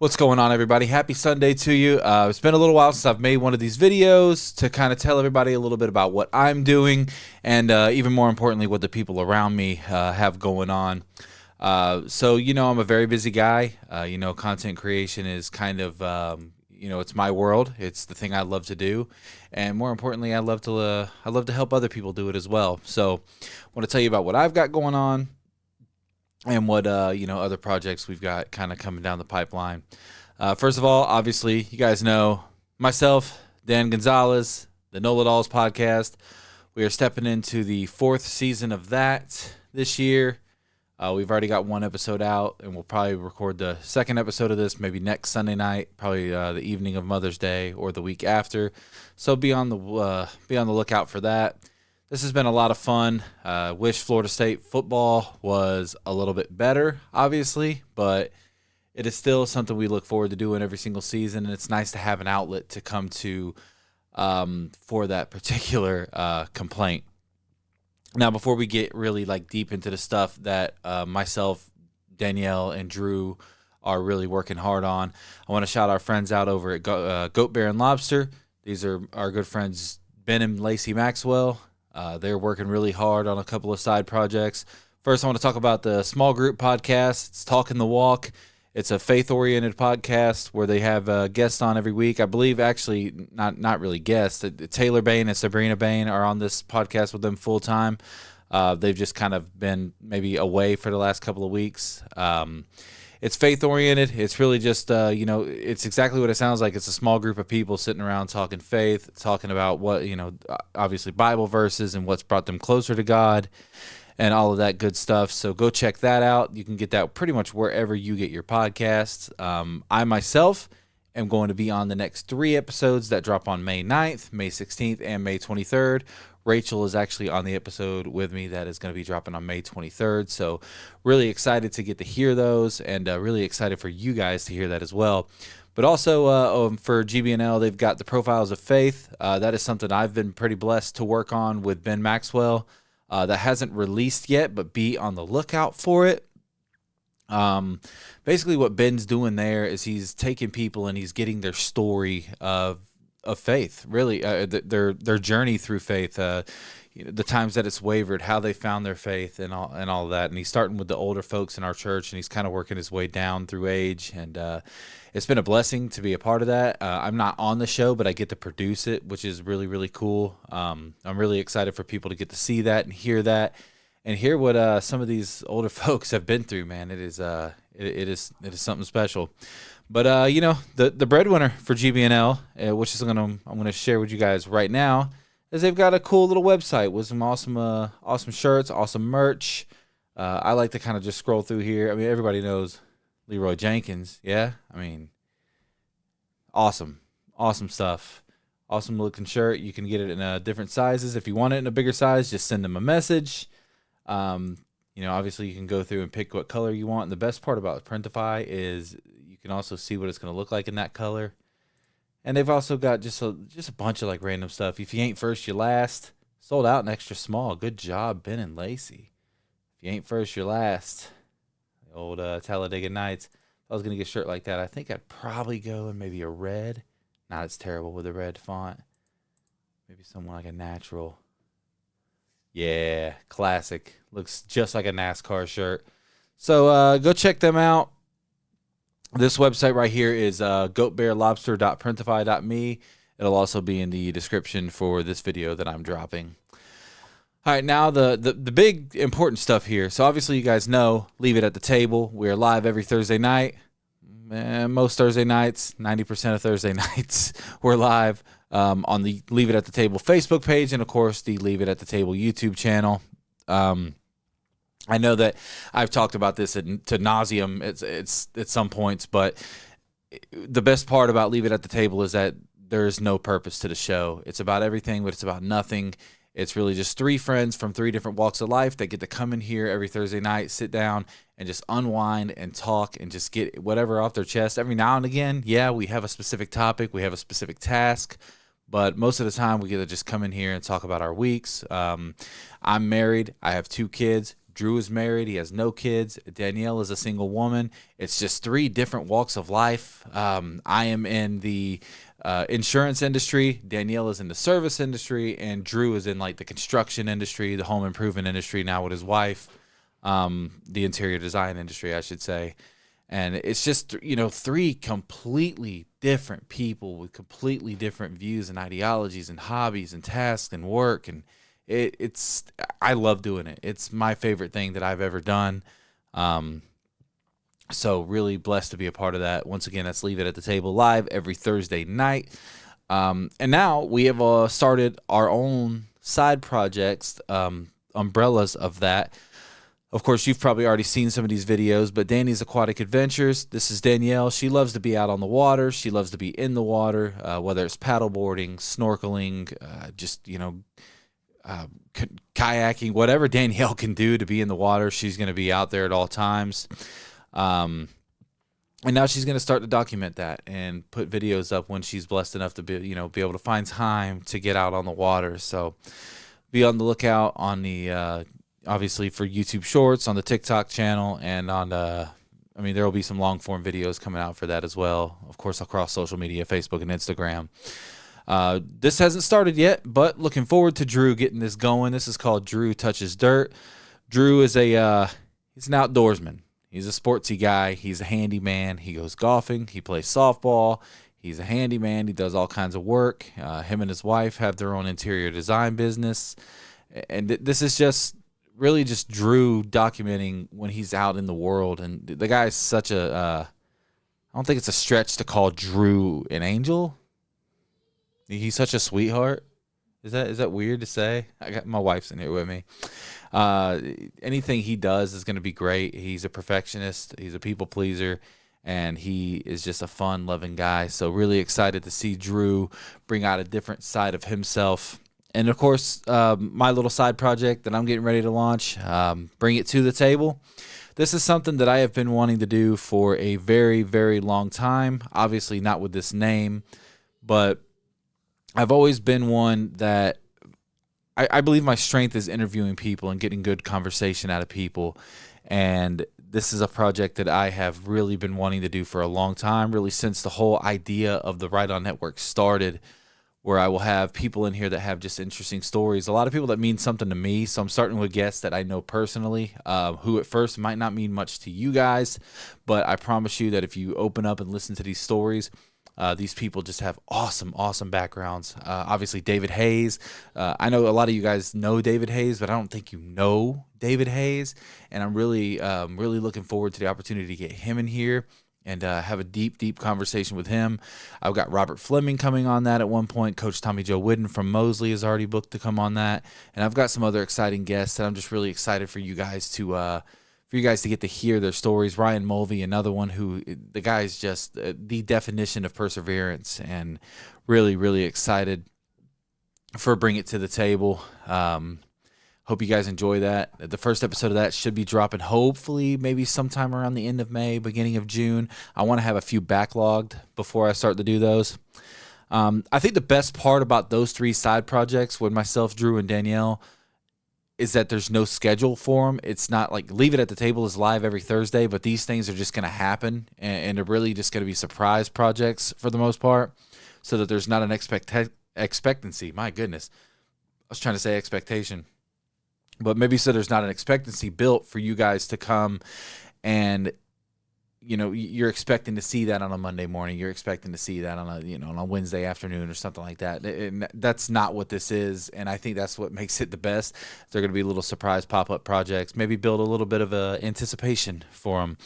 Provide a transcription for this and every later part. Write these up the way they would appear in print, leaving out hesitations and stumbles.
What's going on, everybody? Happy Sunday to you. It's been a little while since I've made one of these videos to kind of tell everybody a little bit about what I'm doing and even more importantly, what the people around me have going on. So, I'm a very busy guy. Content creation is kind of, it's my world. It's the thing I love to do. And more importantly, I love to help other people do it as well. So I want to tell you about what I've got going on and what other projects we've got kind of coming down the pipeline. First of all, obviously, you guys know myself, Dan Gonzalez, the Know It Alls podcast. We are stepping into the 4th season of that this year. We've already got one episode out, and we'll probably record the second episode of this maybe next Sunday night, probably the evening of Mother's Day or the week after. So be on the lookout for that. This has been a lot of fun. Wish Florida State football was a little bit better, obviously, but it is still something we look forward to doing every single season, and it's nice to have an outlet to come to for that particular complaint. Now, before we get really deep into the stuff that myself, Danielle, and Drew are really working hard on, I want to shout our friends out over at Goat Bear and Lobster. These are our good friends Ben and Lacey Maxwell. They're working really hard on a couple of side projects. First, I want to talk about the small group podcast. It's Talking the Walk. It's a faith-oriented podcast where they have guests on every week. I believe, actually, not really guests. Taylor Bain and Sabrina Bain are on this podcast with them full-time. They've just kind of been maybe away for the last couple of weeks. It's faith-oriented. It's really just, it's exactly what it sounds like. It's a small group of people sitting around talking faith, talking about what, obviously Bible verses and what's brought them closer to God and all of that good stuff. So go check that out. You can get that pretty much wherever you get your podcasts. I myself am going to be on the next 3 episodes that drop on May 9th, May 16th, and May 23rd. Rachel is actually on the episode with me that is going to be dropping on May 23rd. So really excited to get to hear those and really excited for you guys to hear that as well. But also for GBNL, they've got the Profiles of Faith. That is something I've been pretty blessed to work on with Ben Maxwell. That hasn't released yet, but be on the lookout for it. Basically what Ben's doing there is he's taking people and he's getting their story of faith, really, their journey through faith, the times that it's wavered, how they found their faith, and all of that. And he's starting with the older folks in our church, and he's kind of working his way down through age. And it's been a blessing to be a part of that. I'm not on the show, but I get to produce it, which is really, really cool. I'm really excited for people to get to see that and hear what some of these older folks have been through. Man, it is something special. But the breadwinner for GBNL, which is I'm gonna share with you guys right now, is they've got a cool little website with some awesome shirts, awesome merch. I like to kind of just scroll through here. I mean, everybody knows Leroy Jenkins, yeah. I mean, awesome stuff. Awesome looking shirt. You can get it in different sizes. If you want it in a bigger size, just send them a message. Obviously you can go through and pick what color you want. And the best part about Printify is you can also see what it's going to look like in that color. And they've also got just a bunch of random stuff. If you ain't first, you last. Sold out in extra small. Good job, Ben and Lacey. If you ain't first, you're last. The old Talladega Nights. If I was going to get a shirt like that, I think I'd probably go in maybe a red. Nah, it's terrible with a red font. Maybe something like a natural. Yeah, classic. Looks just like a NASCAR shirt. So go check them out. This website right here is goatbearlobster.printify.me. It'll also be in the description for this video that I'm dropping. All right, now the big important stuff here. So obviously you guys know, Leave It at the Table. We're live every Thursday night. Most Thursday nights, 90% of Thursday nights, we're live on the Leave It at the Table Facebook page and, of course, the Leave It at the Table YouTube channel. I know that I've talked about this to nauseum it's at some points, but the best part about Leave It at the Table is that there is no purpose to the show. It's about everything, but it's about nothing. It's really just 3 friends from 3 different walks of life that get to come in here every Thursday night, sit down, and just unwind and talk and just get whatever off their chest. Every now and again, yeah, we have a specific topic, we have a specific task, but most of the time we get to just come in here and talk about our weeks. I'm married. I have 2 kids. Drew is married. He has no kids. Danielle is a single woman. It's just 3 different walks of life. I am in the insurance industry. Danielle is in the service industry. And Drew is in like the construction industry, the home improvement industry now with his wife, the interior design industry, I should say. And it's just, 3 completely different people with completely different views and ideologies and hobbies and tasks and work. And I love doing it. It's my favorite thing that I've ever done. So really blessed to be a part of that. Once again, that's Leave It at the Table live every Thursday night. And now we have started our own side projects, umbrellas of that. Of course, you've probably already seen some of these videos, but Danny's Aquatic Adventures. This is Danielle. She loves to be out on the water. She loves to be in the water, whether it's paddleboarding, snorkeling, kayaking, whatever Danielle can do to be in the water. She's going to be out there at all times. And now she's going to start to document that and put videos up when she's blessed enough to be able to find time to get out on the water. So be on the lookout on the, obviously for YouTube Shorts, on the TikTok channel, and on there will be some long form videos coming out for that as well. Of course, across social media, Facebook and Instagram. This hasn't started yet, but looking forward to Drew getting this going. This is called Drew Touches Dirt. Drew is he's an outdoorsman. He's a sportsy guy. He's a handyman. He goes golfing. He plays softball. He's a handyman. He does all kinds of work. Him and his wife have their own interior design business. And this is just really just Drew documenting when he's out in the world. And the guy is such I don't think it's a stretch to call Drew an angel. He's such a sweetheart. Is that weird to say? I got my wife's in here with me. Anything he does is going to be great. He's a perfectionist. He's a people pleaser, and he is just a fun, loving guy. So really excited to see Drew bring out a different side of himself. And of course, my little side project that I'm getting ready to launch, Bring It to the Table. This is something that I have been wanting to do for a very, very long time. Obviously not with this name, but I've always been one that I believe my strength is interviewing people and getting good conversation out of people. And this is a project that I have really been wanting to do for a long time, really since the whole idea of the Right On Network started, where I will have people in here that have just interesting stories. A lot of people that mean something to me. So I'm starting with guests that I know personally, who at first might not mean much to you guys. But I promise you that if you open up and listen to these stories, these people just have awesome, awesome backgrounds. Obviously, David Hayes. I know a lot of you guys know David Hayes, but I don't think you know David Hayes. And I'm really looking forward to the opportunity to get him in here and have a deep, deep conversation with him. I've got Robert Fleming coming on that at one point. Coach Tommy Joe Whidden from Mosley is already booked to come on that. And I've got some other exciting guests that I'm just really excited for you guys to get to hear their stories. Ryan Mulvey, another one who the guy is just the definition of perseverance, and really, really excited for Bring It to the Table. Hope you guys enjoy that. The first episode of that should be dropping hopefully maybe sometime around the end of May, beginning of June. I want to have a few backlogged before I start to do those. I think the best part about those 3 side projects with myself, Drew, and Danielle is that there's no schedule for them. It's not like Leave It at the Table is live every Thursday, but these things are just going to happen, and they're really just going to be surprise projects for the most part, so that there's not an expectancy. My goodness. I was trying to say expectation. But maybe so there's not an expectancy built for you guys to come and, you're expecting to see that on a Monday morning. You're expecting to see that on a Wednesday afternoon or something like that. And that's not what this is. And I think that's what makes it the best. They're going to be little surprise pop-up projects, maybe build a little bit of anticipation for them.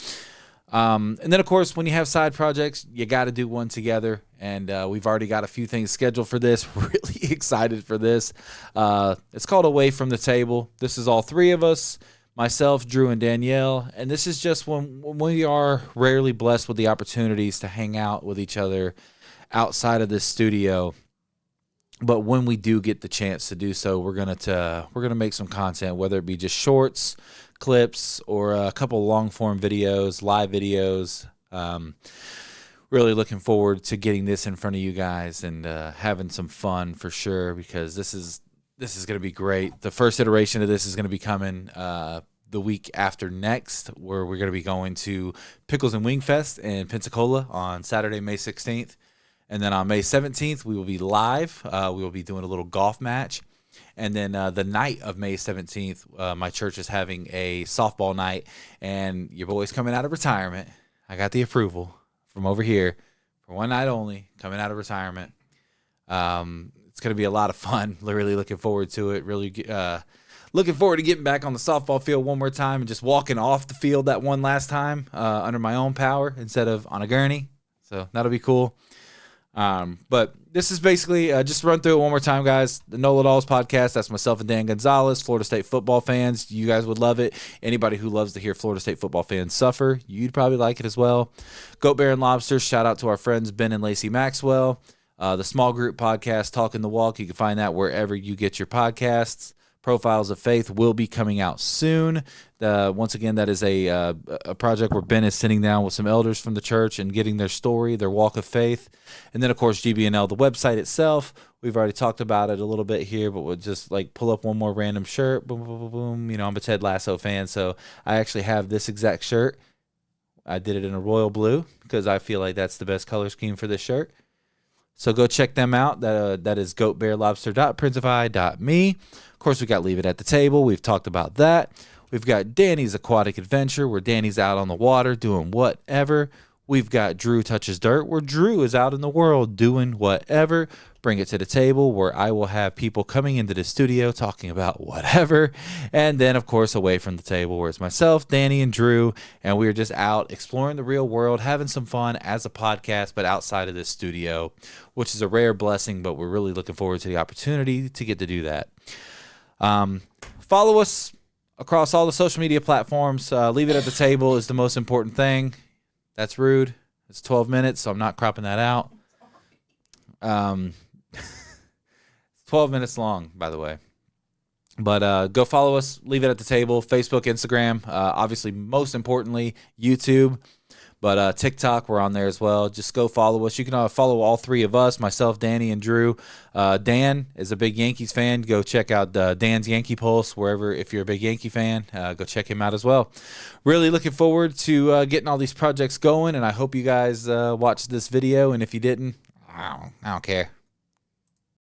And then, of course, when you have side projects, you got to do one together. And we've already got a few things scheduled for this. Really excited for this. It's called Away from the Table. This is all 3 of us, myself, Drew, and Danielle. And this is just when we are rarely blessed with the opportunities to hang out with each other outside of this studio. But when we do get the chance to do so, we're gonna make some content, whether it be just shorts, clips, or a couple long form videos, live videos. Really looking forward to getting this in front of you guys and having some fun for sure, because this is going to be great. The first iteration of this is going to be coming the week after next, where we're going to be going to Pickles and Wing Fest in Pensacola on Saturday, May 16th. And then on May 17th, we will be live. We will be doing a little golf match. And then the night of May 17th, my church is having a softball night. And your boy's coming out of retirement. I got the approval from over here for one night only, coming out of retirement. It's going to be a lot of fun. Really looking forward to it. Really looking forward to getting back on the softball field one more time and just walking off the field that one last time under my own power instead of on a gurney. So that'll be cool. But this is basically just run through it one more time, guys. The NOLA Dolls podcast. That's myself and Dan Gonzalez, Florida State football fans. You guys would love it. Anybody who loves to hear Florida State football fans suffer, you'd probably like it as well. Goat Bear and Lobster. Shout out to our friends Ben and Lacey Maxwell. The small group podcast, Talking the Walk. You can find that wherever you get your podcasts. Profiles of Faith will be coming out soon. Once again, that is a project where Ben is sitting down with some elders from the church and getting their story, their walk of faith. And then, of course, GBNL, the website itself. We've already talked about it a little bit here, but we'll just like pull up one more random shirt. Boom, boom, boom, boom. You know, I'm a Ted Lasso fan, so I actually have this exact shirt. I did it in a royal blue because I feel like that's the best color scheme for this shirt. So go check them out. That is goatbearlobster.princeofeye.me. Of course, we got Leave It at the Table. We've talked about that. We've got Danny's Aquatic Adventure, where Danny's out on the water doing whatever. We've got Drew Touches Dirt, where Drew is out in the world doing whatever. Bring It to the Table, where I will have people coming into the studio talking about whatever. And then, of course, Away from the Table, where it's myself, Danny, and Drew, and we're just out exploring the real world, having some fun as a podcast, but outside of this studio, which is a rare blessing, but we're really looking forward to the opportunity to get to do that. Follow us across all the social media platforms. Leave It at the Table is the most important thing. That's rude. It's 12 minutes, so I'm not cropping that out. 12 minutes long, by the way. But go follow us. Leave It at the Table. Facebook, Instagram. Obviously, most importantly, YouTube. But TikTok, we're on there as well. Just go follow us. You can follow all three of us, myself, Danny, and Drew. Dan is a big Yankees fan. Go check out Dan's Yankee Pulse wherever. If you're a big Yankee fan, go check him out as well. Really looking forward to getting all these projects going, and I hope you guys watched this video. And if you didn't, I don't care.